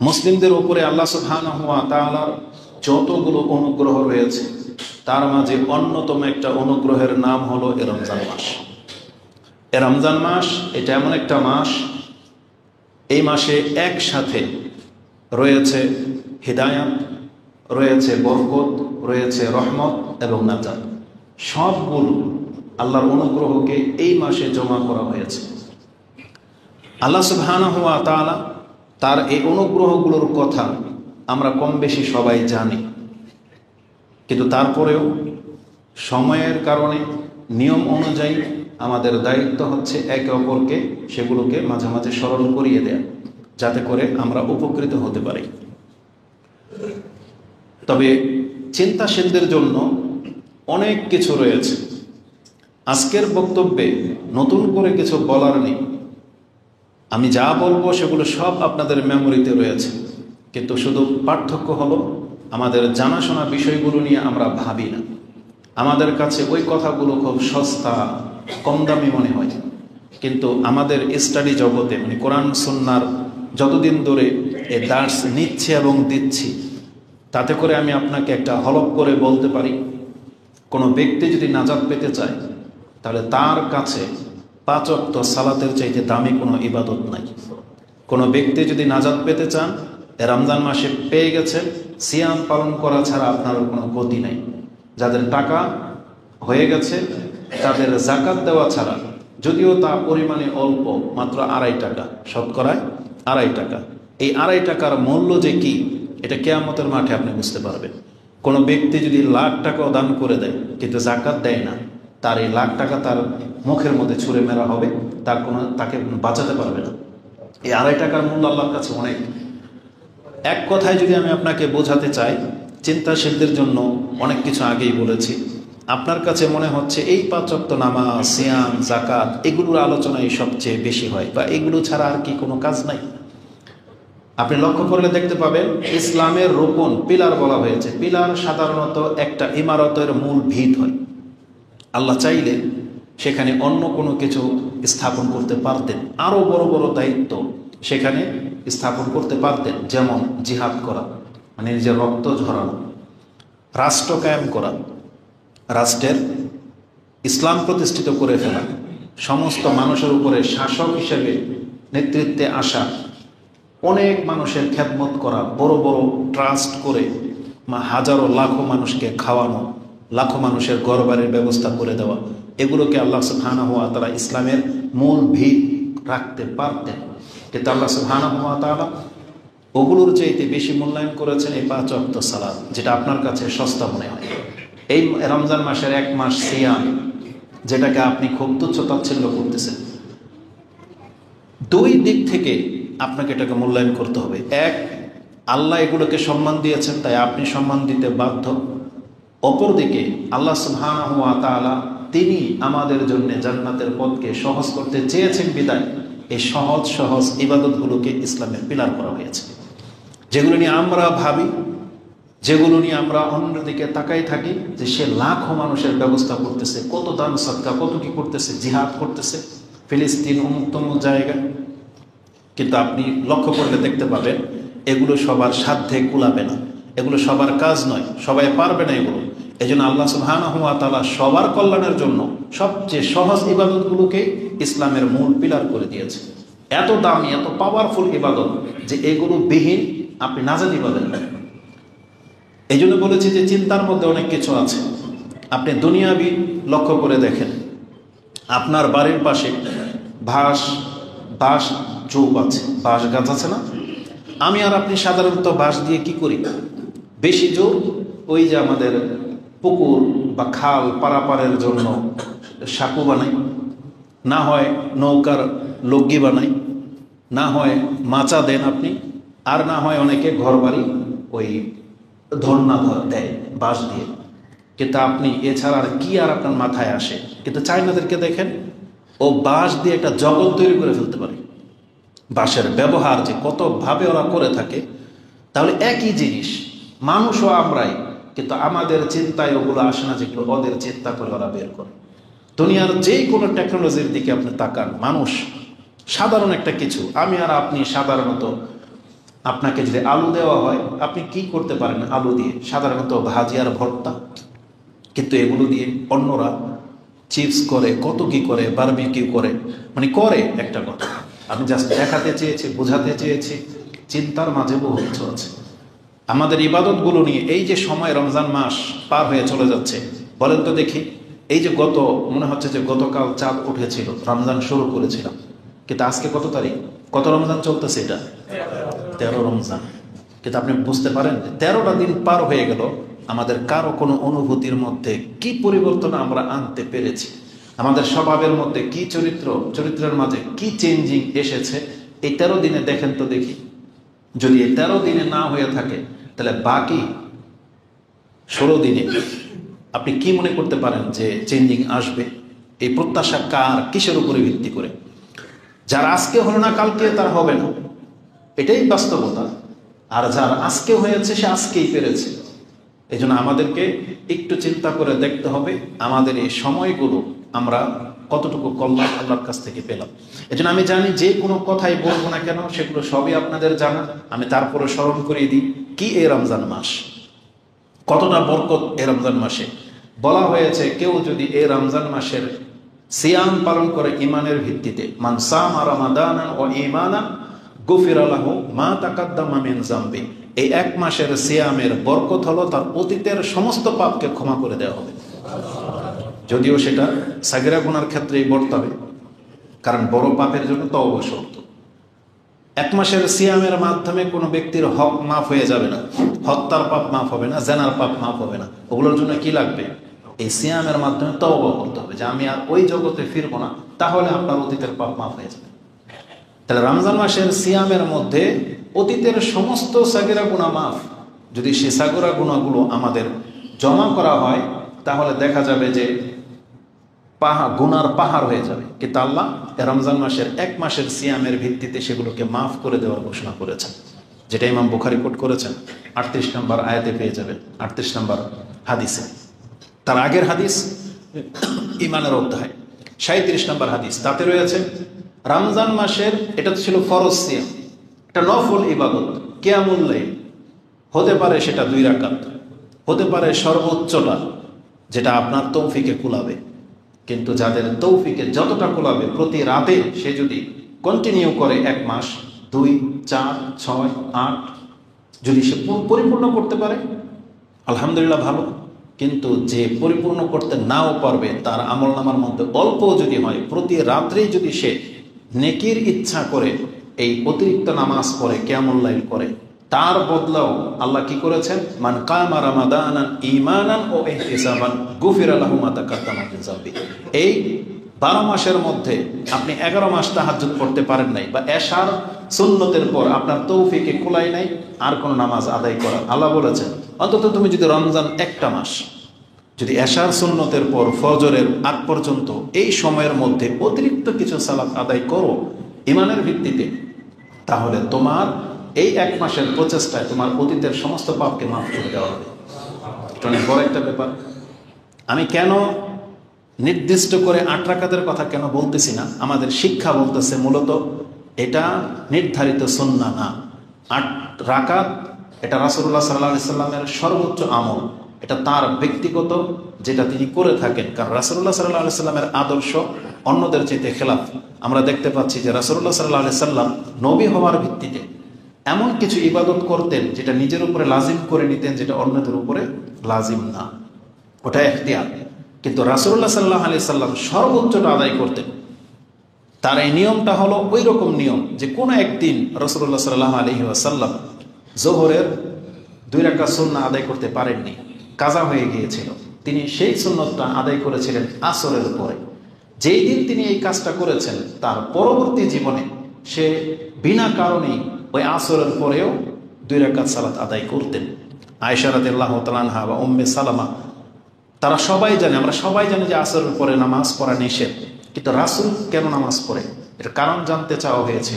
মুসলিমদের উপরে আল্লাহ সুবহানাহু ওয়া তাআলার যতগুলো অনুগ্রহ রয়েছে তার মাঝে অন্যতম একটা অনুগ্রহের নাম হলো রমজান মাস। রমজান মাস এটা এমন একটা মাস, এই মাসে একসাথে রয়েছে হিদায়াত, রয়েছে বরকত, রয়েছে রহমত এবং নাজাত। সবগুলো আল্লাহর অনুগ্রহকে এই মাসে জমা করা হয়েছে। আল্লাহ সুবহানাহু ওয়া তাআলা তার এই অনুগ্রহগুলোর কথা আমরা কম বেশি সবাই জানি, কিন্তু তারপরেও সময়ের কারণে নিয়ম অনুযায়ী আমাদের দায়িত্ব হচ্ছে একে অপরকে সেগুলোকে মাঝে মাঝে স্মরণ করিয়ে দেয়া, যাতে করে আমরা উপকৃত হতে পারি। তবে চিন্তাশীলদের জন্য অনেক কিছু রয়েছে। আজকের বক্তব্যে নতুন করে কিছু বলার নেই। আমি যা বলবো সেগুলো সব আপনাদের মেমোরিতে রয়েছে, কিন্তু শুধু পার্থক্য হলো আমাদের জানাশোনা বিষয়গুলো নিয়ে আমরা ভাবি না। আমাদের কাছে ওই কথাগুলো খুব সস্তা, কম দামি মনে হয়, কিন্তু আমাদের স্টাডি জগতে মানে কোরআন সুন্নাহর যতদিন ধরে এ দার্স নিচ্ছে এবং দিচ্ছি, তাতে করে আমি আপনাকে একটা হলফ করে বলতে পারি, কোনো ব্যক্তি যদি নাজাত পেতে চায় তাহলে তার কাছে 5 ওয়াক্ত সালাতের চাইতে দামি কোনো ইবাদত নাই। কোনো ব্যক্তি যদি নাজাত পেতে চান, রমজান মাসে পেয়ে গেছে, সিয়াম পালন করা ছাড়া আপনার কোনো গতি নাই। যাদের টাকা হয়ে গেছে তাদের জাকাত দেওয়া ছাড়া, যদিও তা পরিমাণে অল্প, মাত্র 2.5 টাকা, শতকরায় 2.5 টাকা, এই 2.5 টাকার মূল্য যে কি এটা কিয়ামতের মাঠে আপনি বুঝতে পারবেন। কোনো ব্যক্তি যদি লাখ টাকাও দান করে দেয় কিন্তু জাকাত দেয় না, তার এই লাখ টাকা তার মুখের মধ্যে ছুঁড়ে মেরা হবে, তাকে বাঁচাতে পারবে না। এই 2.5 টাকার মূল্য আল্লাহর কাছে অনেক। এক কথায় যদি আমি আপনাকে বোঝাতে চাই, চিন্তাশীলদের জন্য অনেক কিছু আগেই বলেছি। আপনার কাছে মনে হচ্ছে এই 5 ওয়াক্ত নামাজ, সিয়াম, জাকাত এগুলোর আলোচনাই সবচেয়ে বেশি হয়, বা এগুলো ছাড়া আর কি কোনো কাজ নাই। আপনি লক্ষ্য করলে দেখতে পাবেন ইসলামের রোপণ পিলার বলা হয়েছে। পিলার সাধারণত একটা ইমারতের মূল ভিত হয়। আল্লাহ চাইলে সেখানে অন্য কোনো কিছু স্থাপন করতে পারতেন, আরও বড় বড় দায়িত্ব সেখানে স্থাপন করতে পারতেন, যেমন জিহাদ করা মানে নিজের রক্ত ঝরানো, রাষ্ট্র কায়েম করা, রাষ্ট্রের ইসলাম প্রতিষ্ঠিত করে ফেলা, সমস্ত মানুষের উপরে শাসক হিসেবে নেতৃত্বে আসা, অনেক মানুষের খেদমত করা, বড় বড় ট্রাস্ট করে হাজারো লাখো মানুষকে খাওয়ানো, লাখো মানুষের ঘরবাড়ির ব্যবস্থা করে দেওয়া, এগুলোকে আল্লাহ সুবহানাহু ওয়া তাআলা ইসলামের মূল ভিত রাখতে পারতেন। কিন্তু আল্লাহ সুবহানাহু ওয়া তাআলা ওগুলোর চাইতে বেশি মূল্যায়ন করেছেন এই 5 ওয়াক্ত সালাত, যেটা আপনার কাছে সস্তা মনে হয়। এই রমজান মাসের 1 মাস সিয়াম, যেটাকে আপনি খুব তুচ্ছ তাচ্ছিল্য করতেছেন, 2 দিক থেকে আপনাকে এটাকে মূল্যায়ন করতে হবে। এক, আল্লাহ এগুলোকে সম্মান দিয়েছেন তাই আপনি সম্মান দিতে বাধ্য। অপরদিকে আল্লাহ সুবহানাহু ওয়া তাআলা তিনি আমাদের জন্য জান্নাতের পথকে সহজ করতে চেয়েছেন বিদায় এই সহজ সহজ ইবাদতগুলোকে ইসলামের পিলার করা হয়েছে। যেগুলো নিয়ে আমরা ভাবি, যেগুলো নিয়ে আমরা অন্যদিকে তাকাই থাকি, যে সে লাখো মানুষের ব্যবস্থা করতেছে, কত দান সদকা, কত কি করতেছে, জিহাদ করতেছে ফিলিস্তিন অমুক জায়গায়, কিন্তু আপনি লক্ষ্য করলে দেখতে পাবেন এগুলো সবার সাধ্যে কুলাবে না, এগুলো সবার কাজ নয়, সবাই পারবে না এগুলো। এই জন্য আল্লাহ সুবহানাহু ওয়া তাআলা সবার কল্যাণের জন্য সবচেয়ে সহজ ইবাদতগুলোকে ইসলামের মূল পিলার করে দিয়েছে। এত দামি, এত পাওয়ারফুল ইবাদত যে এগুলো বিহীন আপনি নাজানি পাবেন না। এই জন্য বলেছি যে চিন্তার মধ্যে অনেক কিছু আছে। আপনি দুনিয়াবি লক্ষ্য করে দেখেন, আপনার বাড়ির পাশে বাঁশ চৌক আছে, বাঁশ গাছ আছে না? আমি আর আপনি সাধারণত বাঁশ দিয়ে কি করি? বেশি জোর ওই যে আমাদের পুকুর বা খাল পারাপারের জন্য সাঁকো বানাই, না হয় নৌকার লগি বানাই, না হয় মাচা দেন আপনি, আর না হয় অনেকে ঘর বাড়ি ওই ধর্না দেয় বাঁশ দিয়ে। কিন্তু আপনি এছাড়া আর কি আর আপনার মাথায় আসে? কিন্তু চাইনাদেরকে দেখেন, ও বাঁশ দিয়ে একটা জগৎ তৈরি করে ফেলতে পারে। বাঁশের ব্যবহার যে কতভাবে ওরা করে থাকে, তাহলে একই জিনিস মানুষও আমরাই, কিন্তু আমাদের চিন্তায় ওগুলো আসে না যেগুলো ওদের চিন্তা করে ওরা বের করে। দুনিয়ার যে কোনো টেকনোলজির দিকে আপনি তাকান, মানুষ সাধারণ একটা কিছু, আমি আর আপনি সাধারণত আপনাকে যদি আলু দেওয়া হয়, আপনি কি করতে পারেন আলু দিয়ে? সাধারণত ভাজি আর ভর্তা। কিন্তু এগুলো দিয়ে অন্যরা চিপস করে, কত কি করে, বারবিকিউ করে, মানে করে একটা কথা। আমি জাস্ট দেখাতে চেয়েছি, বোঝাতে চেয়েছি, চিন্তার মাঝে বহু কিছু আছে। আমাদের ইবাদতগুলো নিয়ে এই যে সময় রমজান মাস পার হয়ে চলে যাচ্ছে, বলেন তো দেখি, এই যে মনে হচ্ছে যে গতকাল চাঁদ উঠেছিল, রমজান শুরু করেছিলাম, কিন্তু আজকে কত তারিখ, কত রমজান চলতেছে? এটা 13 রমজান। কিন্তু আপনি বুঝতে পারেন 13টা দিন পার হয়ে গেল, আমাদের কারো কোনো অনুভূতির মধ্যে কি পরিবর্তন আমরা আনতে পেরেছি? আমাদের স্বভাবের মধ্যে কি চরিত্রের মাঝে কি চেঞ্জিং এসেছে এই 13 দিনে? দেখেন তো দেখি। যদি এই 13 দিনে না হয়ে থাকে, তাহলে বাকি 16 দিনে আপনি কি মনে করতে পারেন যে চেঞ্জিং আসবে? এই প্রত্যাশা কার, কিসের উপরে ভিত্তি করে? যার আজকে হলো না কালকে তার হবে না, এটাই বাস্তবতা। আর যার আজকে হয়েছে সে আজকেই পেরেছে। এই জন্য আমাদেরকে একটু চিন্তা করে দেখতে হবে আমাদের এই সময়গুলো আমরা কতটুকু কল্যাণ আল্লাহর কাছ থেকে পেলাম। এই জন্য আমি জানি যে কোনো কথাই বলবো না কেন সেগুলো সবই আপনাদের জানা। আমি তারপরে স্মরণ করিয়ে দিই কি এই রমজান মাস, কতটা বরকত এই রমজান মাসে। বলা হয়েছে কেউ যদি এই রমজান মাসের সিয়াম পালন করে ইমানের ভিত্তিতে, মান সামা রমাদানান ওয়া ঈমানান গুফিরা লাহু মা তাকাদ্দামা মিন যামবি, এই এক মাসের সিয়ামের বরকত হলো তার অতীতের সমস্ত পাপকে ক্ষমা করে দেওয়া হবে। যদিও সেটা সাগিরা গুনার ক্ষেত্রেই বর্তাবে, কারণ বড় পাপের জন্য তওবা শর্ত। এক মাসের সিয়ামের মাধ্যমে কোনো ব্যক্তির হক মাফ হয়ে যাবে না, হত্যার পাপ মাফ হবে না, জেনার পাপ মাফ হবে না। ওগুলোর জন্য কি লাগবে? এই সিয়ামের মাধ্যমে তওবা করতে হবে যে আমি আর ওই জগতে ফিরবো না, তাহলে আপনার অতীতের পাপ মাফ হয়ে যাবে। তাহলে রমজান মাসের সিয়ামের মধ্যে অতীতের সমস্ত সাগিরা গুনাহ মাফ। যদি সে সাগিরা গুনাহগুলো আমাদের জমা করা হয়, তাহলে দেখা যাবে যে গুনার পাহাড় হয়ে যাবে। কিন্তু আল্লাহ রমজান মাসের এক মাসের সিয়ামের ভিত্তিতে সেগুলোকে মাফ করে দেওয়ার ঘোষণা করেছেন, যেটা ইমাম বুখারী কোট করেছেন। 38 নম্বর আয়াতে পেয়ে যাবেন, 38 নম্বর হাদিসে। তার আগের হাদিস ইমানের অধ্যায় 37 নম্বর হাদিস, তাতে রয়েছে রমজান মাসের, এটা ছিল ফরজ সিয়াম, এটা নফল ইবাদত, কিয়ামুল লাইল। হতে পারে সেটা 2 রাকাত, হতে পারে সর্বোচ্চটা যেটা আপনার তৌফিকে কুলাবে। কিন্তু যাদের তৌফিকে যতটা কুলাবে, প্রতি রাতে সে যদি কন্টিনিউ করে 1 মাস, 2, 4, 6, 8, যদি সে পরিপূর্ণ করতে পারে আলহামদুলিল্লাহ ভালো। কিন্তু যে পরিপূর্ণ করতে নাও পারবে, তার আমলনামার মধ্যে অল্প যদি হয়, প্রতি রাত্রেই যদি সে নেকির ইচ্ছা করে এই অতিরিক্ত নামাজ পড়ে, কিয়ামুল লাইল করে, তার বদলাও আল্লাহ কি করেছেন? মান কামা রমাদানান ঈমানান ও ইহতিসাবান গুফিরা লাহু মা তাকাদ্দামা মিন যামবি। এই 12 মাসের মধ্যে আপনি 11 মাস তাহাজ্জুদ পড়তে পারেন নাই, বা এশার সুন্নতের পর আপনার তৌফিকে কুলাই নাই আর কোন নামাজ আদায় করা, আল্লাহ বলেছেন অন্তত তুমি যদি রমজান একটা মাস যদি এশার সুন্নতের পর ফজরের আগ পর্যন্ত এই সময়ের মধ্যে অতিরিক্ত কিছু সালাত আদায় করো ইমানের ভিত্তিতে, তাহলে তোমার এই 1 মাসের প্রচেষ্টায় তোমার অতীতের সমস্ত পাপকে মাফ করে দেওয়া হবে। এটা অনেক বড় একটা ব্যাপার। আমি কেন নির্দিষ্ট করে 8 রাকাতের কথা কেন বলতেছি না? আমাদের শিক্ষা বলতেছে মূলত এটা নির্ধারিত সুন্নাহ না। 8 রাকাত এটা রাসূলুল্লাহ সাল্লাল্লাহু আলাইহি সাল্লামের সর্বোচ্চ আমল, এটা তার ব্যক্তিগত যেটা তিনি করে থাকেন। কারণ রাসূলুল্লাহ সাল্লাল্লাহু আলাইহি সাল্লামের আদর্শ অন্যদের চাইতে খেলাফ। আমরা দেখতে পাচ্ছি যে রাসূলুল্লাহ সাল্লাল্লাহু আলাইহি সাল্লাম নবী হওয়ার ভিত্তিতে এমন কিছু ইবাদত করতেন যেটা নিজের উপরে লাজিম করে নিতেন, যেটা অন্যদের উপরে লাজিম না, ওটা ইখতিয়ার। কিন্তু রাসূলুল্লাহ সাল্লাল্লাহু আলাইহি সাল্লাম সর্বোচ্চটা আদায় করতেন। তার এই নিয়মটা হলো ওই রকম নিয়ম যে কোনো একদিন রাসূলুল্লাহ সাল্লাল্লাহু আলাইহি ওয়াসাল্লাম যোহরের 2 রাকাত সুন্নাহ আদায় করতে পারেননি, কাজা হয়ে গিয়েছিল। তিনি সেই সুন্নতটা আদায় করেছিলেন আসরের পরে। যেই দিন তিনি এই কাজটা করেছেন, তার পরবর্তী জীবনে সে বিনা কারণেই ওই আসরের পরেও 2 রাকাত সালাত আদায় করতেন। আয়েশা রাদিয়াল্লাহু তাআলা আনহা বা উম্মে সালামা, তারা সবাই জানে, আমরা সবাই জানি যে আসরের পরে নামাজ পড়া নিষেধ, কিন্তু রাসূল কেন নামাজ পড়ে এর কারণ জানতে চাওয়া হয়েছে।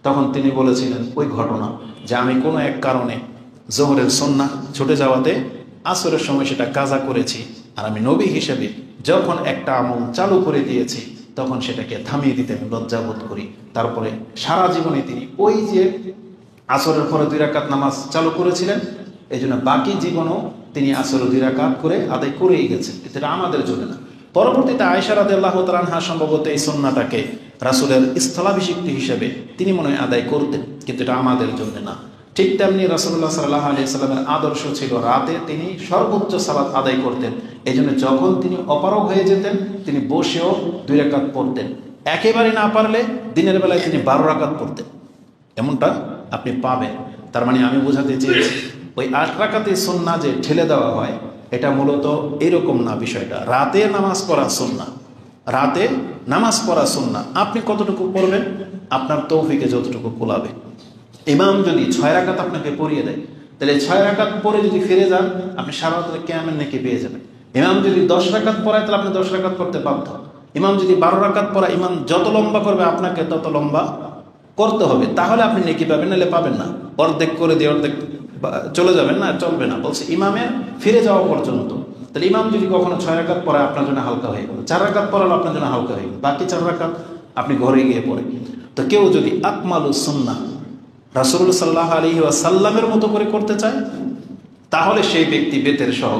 তখন তিনি বলেছিলেন ওই ঘটনা যে আমি কোনো এক কারণে যোহরের সুন্নাহ ছুটে যাওয়াতে আসরের সময় সেটা কাজা করেছি, আর আমি নবী হিসেবে যখন একটা আমল চালু করে দিয়েছি তখন সেটাকে থামিয়ে দিতে আমি লজ্জাবোধ করি। তারপরে সারা জীবনে তিনি ওই যে আসরের পরে 2 রাকাত নামাজ চালু করেছিলেন, এই জন্য বাকি জীবনও তিনি আসর 2 রাকাত করে আদায় করেই গেছেন, এটা আমাদের জন্য না। পরবর্তীতে আয়েশা রাদিয়াল্লাহু তাআলা আনহা সম্ভবত এই সুন্নাহটাকে রাসূলের স্থলাভিষিক্ত হিসেবে তিনি মনে হয় আদায় করতেন, কিন্তু এটা আমাদের জন্য না। ঠিক তেমনি রাসূলুল্লাহ সাল্লাল্লাহু আলাইহি সাল্লামের আদর্শ ছিল রাতে তিনি সর্বোচ্চ সালাত আদায় করতেন। এই জন্য যখন তিনি অপারগ হয়ে যেতেন তিনি বসেও 2 রাকাত পড়তেন, একেবারে না পারলে দিনের বেলায় তিনি 12 রাকাত পড়তেন, এমনটা আপনি পাবেন। তার মানে আমি বোঝাতে চেয়েছি ওই 8 রাকাতে সুন্নাহ যে ঠেলে দেওয়া হয় এটা মূলত এরকম না। বিষয়টা রাতে নামাজ পড়া সুন্নাহ, রাতে নামাজ পড়া সুন্নাহ। আপনি কতটুকু পড়বেন আপনার তৌফিকে যতটুকু কোলাবে। ইমাম যদি 6 রাকাত আপনাকে পড়িয়ে দেয় তাহলে 6 রাকাত পরে যদি ফিরে যান আপনি সারা রাতে কিয়ামের নেকি পেয়ে যাবেন। ইমাম যদি 10 রাকাত পড়ায় তাহলে আপনি 10 রাকাত পড়তে বাধ্য। ইমাম যদি 12 রাকাত পড়ায়, ইমাম যত লম্বা করবে আপনাকে তত লম্বা করতে হবে, তাহলে আপনি নেকি পাবেন, নাহলে পাবেন না। অর্ধেক করে দিয়ে অর্ধেক চলে যাবেন না, চলবে না। বলছে ইমামের ফিরে যাওয়া পর্যন্ত। তাহলে ইমাম যদি কখনো 6 রাকাত পড়ায় আপনার জন্য হালকা হয়ে গেল, 4 রাকাত পড়ালো আপনার জন্য হালকা হয়ে গেল, বাকি 4 রাকাত আপনি ঘরে গিয়ে পড়ে। তো কেউ যদি আকমালুস সুন্নাহ রাসূলুল্লাহ সাল্লাল্লাহু আলাইহি ওয়াসাল্লামের মতো করে করতে চায় তাহলে সেই ব্যক্তি বেতের সহ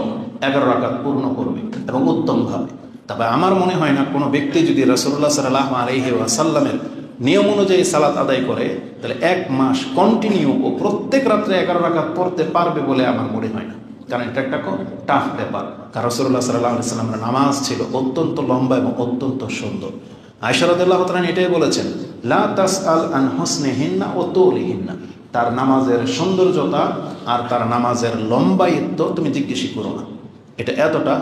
11 রাকাত পূর্ণ করবে এবং উত্তমভাবে। তবে আমার মনে হয় না কোনো ব্যক্তি যদি রাসূলুল্লাহ সাল্লাল্লাহু আলাইহি ওয়াসাল্লামের নিয়ম অনুযায়ী সালাত আদায় করে তাহলে 1 মাস কন্টিনিউ ও প্রত্যেক রাত্রে 11 রাকাত পড়তে পারবে বলে আমার মনে হয় না, কারণ এটা একটা টাফ ব্যাপার। কারণ রাসূলুল্লাহ সাল্লাল্লাহু আলাইহি ওয়াসাল্লামের নামাজ ছিল অত্যন্ত লম্বা এবং অত্যন্ত সুন্দর। আয়েশা রাদিয়াল্লাহু তাআলা এটাই বলেছেন, লা তাসআল আন হুসনিহিন্না ওয়া তুলিহিন্না, তার নামাজের সৌন্দর্যতা আর তার নামাজের লম্বায়িত্ব তুমি জিজ্ঞেসই করো না। এটা এতটা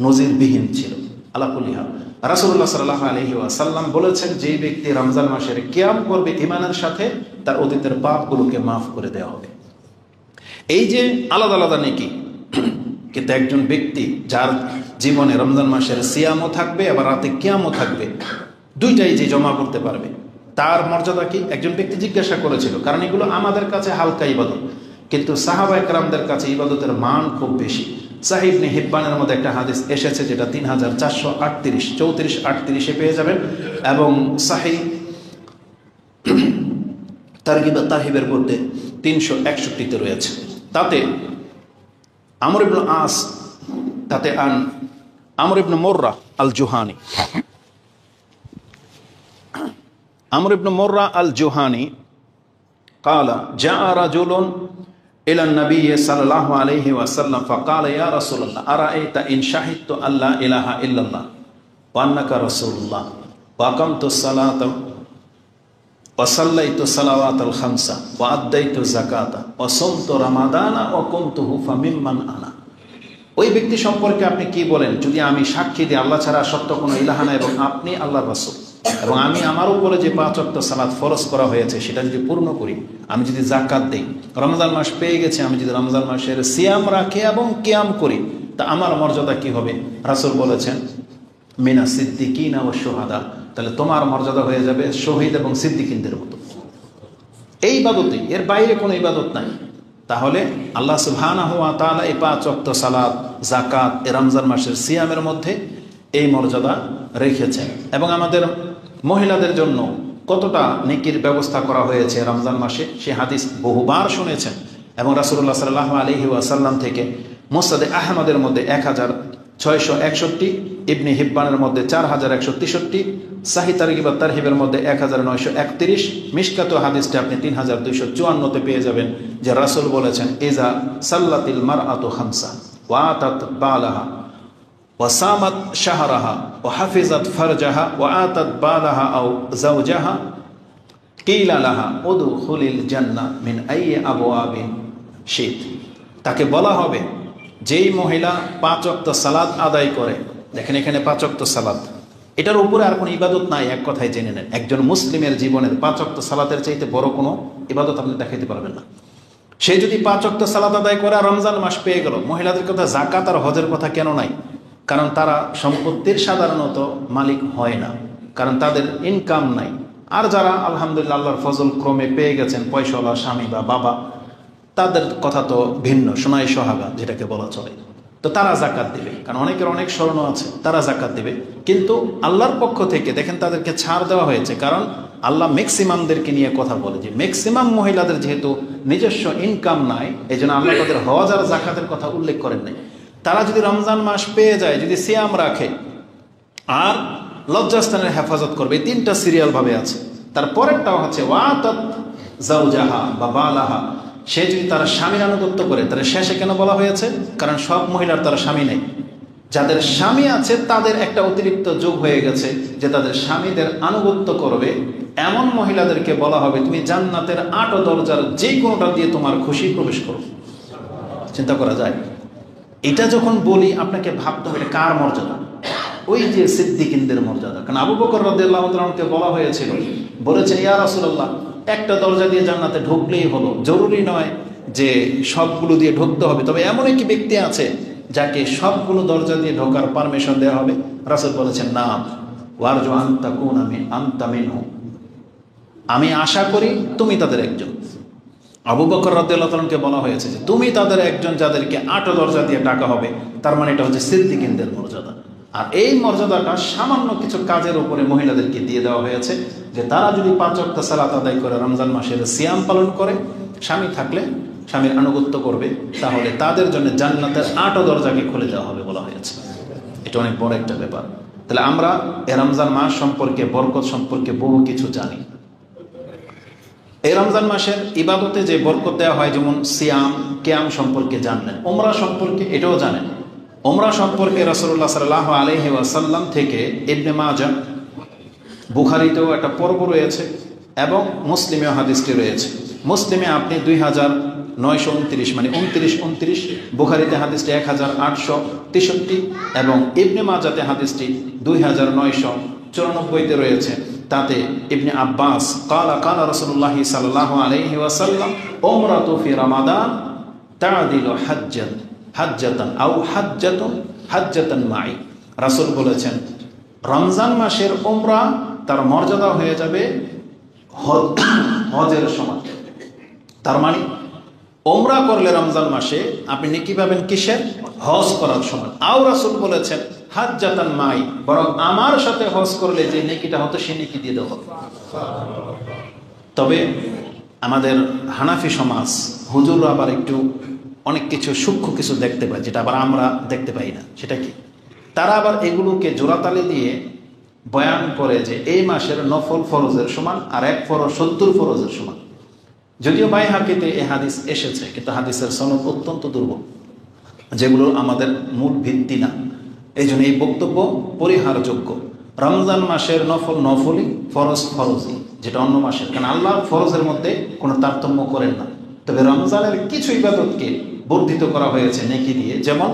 নজিরবিহীন ছিল। আলা কুল্লি হাল রাসূলুল্লাহ সাল্লাল্লাহু আলাইহি ওয়াসাল্লাম বলেছেন, যেই ব্যক্তি রমজান মাসের কিয়াম করবে ঈমানের সাথে তার অতীতের পাপগুলোকে মাফ করে দেওয়া হবে। এই যে আলাদা আলাদা নেকি, কিন্তু একজন ব্যক্তি যার জীবনে রমজান মাসের সিয়ামও থাকবে আবার রাতে কিয়ামও থাকবে, দুইটাই যে জমা করতে পারবে তার মর্যাদা কি? একজন ব্যক্তি জিজ্ঞাসা করেছিল, কারণ এগুলো আমাদের কাছে হালকা ইবাদত, কিন্তু সাহাবা একরামদের কাছে ইবাদতের মান খুব বেশি। সাহিহ ইবনে হিব্বানের মধ্যে একটা হাদিস এসেছে যেটা 3438 3438-এ পেয়ে যাবেন, এবং সাহিহ তারগিব তারহিবের মধ্যে 361-তে রয়েছে। তাতে আমর ইবনে মুররা আল জুহানি আমর ইবনে মুররা আল জুহানি قال جاء رجل إلى النبي صلى الله عليه وسلم فقال يا رسول الله أرأيت إن شهدت أن لا إله إلا الله وأنك رسول الله وأقمت الصلاة وصليت الصلوات الخمس وأديت الزكاة وصمت رمضان وكنته فممن أنا। ওই ব্যক্তি সম্পর্কে আপনি কি বলেন যদি আমি সাক্ষী দিই আল্লাহ ছাড়া সত্য কোনো ইলাহ নাই এবং আপনি আল্লাহর রাসূল, এবং আমি আমার উপরে যে 5 ওয়াক্ত সালাত ফরজ করা হয়েছে সেটা যদি পূর্ণ করি, আমি যদি যাকাত দেই, রমজান মাস পেয়ে গেছে, আমি যদি রমজান মাসের সিয়াম রাখি এবং কিয়াম করি, তা আমার মর্যাদা কি হবে? রাসূল বলেছেন মিনা সিদ্দিকিনা ওয়া শুহাদা, তাহলে তোমার মর্যাদা হয়ে যাবে শহীদ এবং সিদ্দিকিনদের মতো। এই ইবাদতই, এর বাইরে কোনো ইবাদত নাই। তাহলে আল্লাহ সুবহানাহু ওয়া তাআলা এই 5 ওয়াক্ত সালাত, যাকাত, রমজান মাসের সিয়ামের মধ্যে এই মর্যাদা রেখেছেন। এবং আমাদের মহিলাদের জন্য কতটা নেকির ব্যবস্থা করা হয়েছে রমজান মাসে, সে হাদিস বহুবার শুনেছেন। এবং রাসূলুল্লাহ সাল্লাল্লাহু আলাইহি ওয়াসাল্লাম থেকে মুসনাদে আহমদের মধ্যে 1661, ইবনে হিব্বানের মধ্যে 4163, সাহিহ তারগিব তারহিবের মধ্যে 1931, মিশকাতু হাদিসটা আপনি 3254-তে পেয়ে যাবেন যে রাসূল বলেছেন, ইজা সাল্লাতিল মারআতু খামসা ওয়া আতাত বালাহা ওয়াসামাত শাহরাহা ওয়াহাফিজাত ফারজাহা ওয়াআতাত বালাহা আও যাওজাহা কিলা লাহা উদখুলিল জান্নাহ মিন আইয়ি আবওয়াবিন শিত। তাকে বলা হবে যেই মহিলা 5 ওয়াক্ত সালাত আদায় করে, দেখেন এখানে 5 ওয়াক্ত সালাত, এটার উপরে আর কোনো ইবাদত নাই, এক কথায় জেনে নেন। একজন মুসলিমের জীবনের 5 ওয়াক্ত সালাতের চাইতে বড় কোনো ইবাদত আপনি দেখাইতে পারবেন না। সে যদি 5 ওয়াক্ত সালাত আদায় করে আর রমজান মাস পেয়ে গেল, মহিলাদের কথা যাকাত আর হজের কথা কেন নাই? কারণ তারা সম্পত্তির সাধারণত মালিক হয় না, কারণ তাদের ইনকাম নাই। আর যারা আলহামদুলিল্লাহ আল্লাহর ফজল ক্রমে পেয়ে গেছেন পয়সাওয়ালা স্বামী বা বাবা, তাদের কথা তো ভিন্ন, সোনাই সোহাগা যেটাকে বলা চলে, তো তারা যাকাত দেবে। কারণ অনেকের অনেক স্বর্ণ আছে, তারা যাকাত দেবে। কিন্তু আল্লাহর পক্ষ থেকে দেখেন তাদেরকে ছাড় দেওয়া হয়েছে, কারণ আল্লাহ ম্যাক্সিমামদেরকে নিয়ে কথা বলে যে ম্যাক্সিমাম মহিলাদের যেহেতু নিজস্ব ইনকাম নাই, এই জন্য আল্লাহ তাদের হজ আর জাকাতের কথা উল্লেখ করেন নাই। তারা যদি রমজান মাস পেয়ে যায়, যদি সিয়াম রাখে আর লজ্জাস্থানের হেফাজত করবে, এই তিনটা সিরিয়াল ভাবে আছে। তারপরেরটাও হচ্ছে ওয়াতাত জাওজাহা বা বালাহা, সে যদি তার স্বামীর আনুগত্য করে, তাহলে শেষে কেন বলা হয়েছে? কারণ সব মহিলার তার স্বামী নেই। যাদের স্বামী আছে তাদের একটা অতিরিক্ত যোগ হয়ে গেছে যে তাদের স্বামীদের আনুগত্য করবে, এমন মহিলাদেরকে বলা হবে তুমি জান্নাতের ৮ দরজার যে কোনোটা দিয়ে তোমার খুশি প্রবেশ করো। চিন্তা করা যায়? এটা যখন বলি আপনাকে ভাবতে হবে কার মর্যাদা? ওই যে সিদ্দিকিনদের মর্যাদা। কারণ আবু বকর রাদিয়াল্লাহু তাআলাকে বলা হয়েছিল, বলেছেন ইয়া রাসূলুল্লাহ, একটা দরজা দিয়ে জান্নাতে ঢুকলেই হলো, জরুরি নয় যে সবগুলো দিয়ে ঢুকতে হবে। তবে এমন একটি ব্যক্তি আছে যাকে সবগুলো দরজা দিয়ে ঢোকার পারমিশন দেওয়া হবে। রাসূল বলেছেন না, ওয়ারজু আন তাকুনা আনতা মিনহু, আমি আশা করি তুমি তাদের একজন। আবু বকর রাদিয়াল্লাহু তাআলাকে বলা হয়েছে যে তুমি তাদের একজন যাদেরকে ৮ দরজা দিয়ে ডাকা হবে। তার মানে এটা হচ্ছে সিদ্দিকিনদের মর্যাদা। আর এই মর্যাদাটা সামান্য কিছু কাজের উপরে মহিলাদেরকে দিয়ে দেওয়া হয়েছে, যে তারা যদি ৫ ওয়াক্ত সালাত আদায় করে, রমজান মাসের সিয়াম পালন করে, স্বামী থাকলে স্বামীর আনুগত্য করবে, তাহলে তাদের জন্য জান্নাতের ৮ দরজাকে খুলে দেওয়া হবে বলা হয়েছে। এটা অনেক বড় একটা ব্যাপার। তাহলে আমরা এই রমজান মাস সম্পর্কে, বরকত সম্পর্কে বহু কিছু জানি। এই রমজান মাসের ইবাদতে যে বরকত দেওয়া হয়, যেমন সিয়াম, কিয়াম সম্পর্কে জানলেন, উমরা সম্পর্কে এটাও জানেন। উমরা সম্পর্কে রাসূলুল্লাহ সাল্লাল্লাহু আলাইহি ওয়াসাল্লাম থেকে ইবনে মাজাহ, বুখারীতেও একটা পর্ব রয়েছে এবং মুসলিমেও হাদিসটি রয়েছে। মুসলিমে আপনি 2929 মানে 2929, বুখারীতে হাদিসটি 1863 এবং ইবনে মাজাতে হাদিসটি 2994-তে রয়েছে। তাতে ইবনে আব্বাস কালা কালা রাসূলুল্লাহ সাল্লাল্লাহু আলাইহি ওয়াসাল্লাম উমরাতু ফি রমাদান তা'দিলু হাজ্জাতান আও হাজ্জাতান মাই। রাসূল বলেছেন রমজান মাসের উমরা তার মর্যাদা হয়ে যাবে হজের সমান। তার মানে উমরা করলে রমজান মাসে আপনি নেকি পাবেন কিসের? হজ করার সমান। আও রাসূল বলেছেন হাজ্জাতান মাই, বরং আমার সাথে হজ করলে যে নেকিটা হতো সে নেকি দিয়ে দেওয়া হবে। তবে আমাদের হানাফি সমাজ হুজুররা আবার একটু অনেক কিছু সূক্ষ্ম কিছু দেখতে পায়, যেটা আবার আমরা দেখতে পাই না। সেটা কি? তারা আবার এগুলোকে জোড়াতালি দিয়ে বয়ান করে যে এই মাসের নফল ফরজের সমান আর এক ফরজ 70 ফরজের সমান। যদিও বাইহাকিতে এই হাদিস এসেছে, কিন্তু হাদিসের সনদ অত্যন্ত দুর্বল, যেগুলো আমাদের মূল ভিত্তি না। এই জন্য এই বক্তব্য পরিহারযোগ্য। রমজান মাসের নফল নফলই, ফরজ ফরজই, যেটা অন্য মাসের। কারণ আল্লাহ ফরজের মধ্যে কোনো তারতম্য করেন না। তবে রমজানের কিছু ইবাদতকে বর্ধিত করা হয়েছে নেকি দিয়ে, যেমন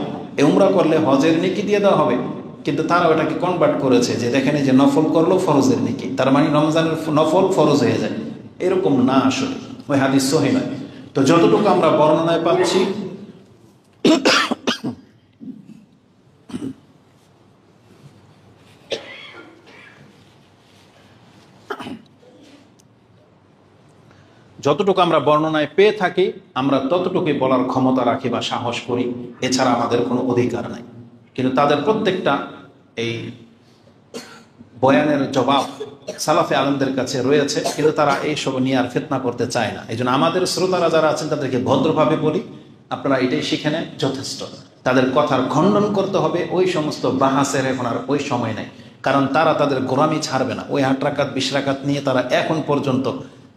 উমরা করলে হজের নেকি দিয়ে দেওয়া হবে, কিন্তু তারা ওটাকে কনভার্ট করেছে যে দেখেন যে নফল করলো ফরজের নেকি, তার মানে রমজানের নফল ফরজ হয়ে যায়। এরকম না, আসলে ওই হাদিস সহিহ নয়। তো যতটুকু আমরা বর্ণনায় পাচ্ছি, যতটুকু আমরা বর্ণনায় পেয়ে থাকি, আমরা ততটুকুই বলার ক্ষমতা রাখি বা সাহস করি, এছাড়া আমাদের কোনো অধিকার নাই। কিন্তু তাদের প্রত্যেকটা এই বয়ানের জবাব সালাফে আলেমদের কাছে রয়েছে, কিন্তু তারা এইসব নিয়ে আর ফিতনা করতে চায় না। এই জন্য আমাদের শ্রোতারা যারা আছেন তাদেরকে ভদ্রভাবে বলি, আপনারা এটাই শিখে নেন, যথেষ্ট। তাদের কথার খণ্ডন করতে হবে, ওই সমস্ত বাহাসের এখন আর ওই সময় নেই। কারণ তারা তাদের গোলামি ছাড়বে না। ওই 8 রাকাত 20 রাকাত নিয়ে তারা এখন পর্যন্ত,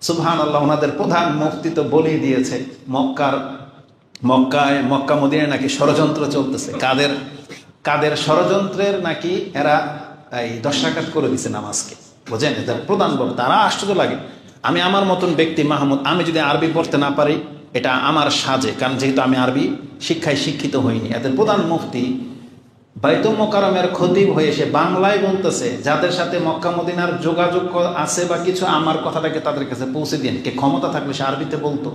সুবহানাল্লাহ, ওনাদের প্রধান মুফতি তো বলেই দিয়েছে মক্কা মদিনায় নাকি ষড়যন্ত্র চলতেছে। কাদের ষড়যন্ত্রের নাকি এরা এই 10 রাকাত করে দিছে নামাজকে, বোঝেন? এদের প্রধান বক্তা। তারা আশ্চর্য লাগে। আমি আমার মতন ব্যক্তি মাহমুদ, আমি যদি আরবি পড়তে না পারি এটা আমার সাজে, কারণ যেহেতু আমি আরবি শিক্ষায় শিক্ষিত হইনি। এদের প্রধান মুফতি বাইতুল মোকাররমের খতিব হয়ে সে বাংলায় বলতেছে, যাদের সাথে মক্কা মদিনার যোগাযোগ আছে বা কিছু, আমার কথাটাকে তাদের কাছে পৌঁছে দিন। কে ক্ষমতা থাকলে সে আরবিতে বলতো,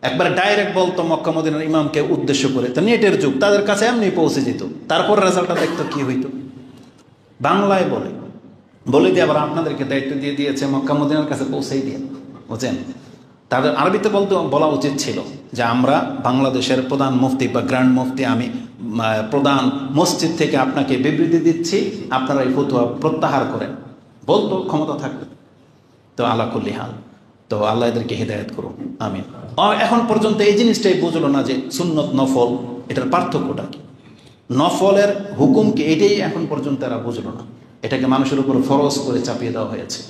একবার ডাইরেক্ট বলতো মক্কা মদিনার ইমামকে উদ্দেশ্য করে। তো নেটের যুগ, তাদের কাছে এমনি পৌঁছে যেত। তারপর রেজাল্টটা দেখতো কি হইতো। বাংলায় বলে দিয়ে আবার আপনাদেরকে দায়িত্ব দিয়ে দিয়েছে মক্কা মদিনার কাছে পৌঁছেই দিয়ে, বুঝছেন? তাদের আরবিতে বলা উচিত ছিল যে আমরা বাংলাদেশের প্রধান মুফতি বা গ্র্যান্ড মুফতি, আমি প্রধান মসজিদ থেকে আপনাকে বিবৃতি দিচ্ছি, আপনারা এই ফতোয়া প্রত্যাহার করেন, বলতো ক্ষমতা থাকবে। তো আলা কুল্লি হাল, তো আল্লাহ এদেরকে হিদায়াত করুন, আমিন। এখন পর্যন্ত এই জিনিসটাই বুঝলো না যে সুন্নত নফল এটার পার্থক্যটা কি, নফলের হুকুম কি, এটাই এখন পর্যন্ত এরা বুঝলো না। এটাকে মানুষের উপর ফরজ করে চাপিয়ে দেওয়া হয়েছে।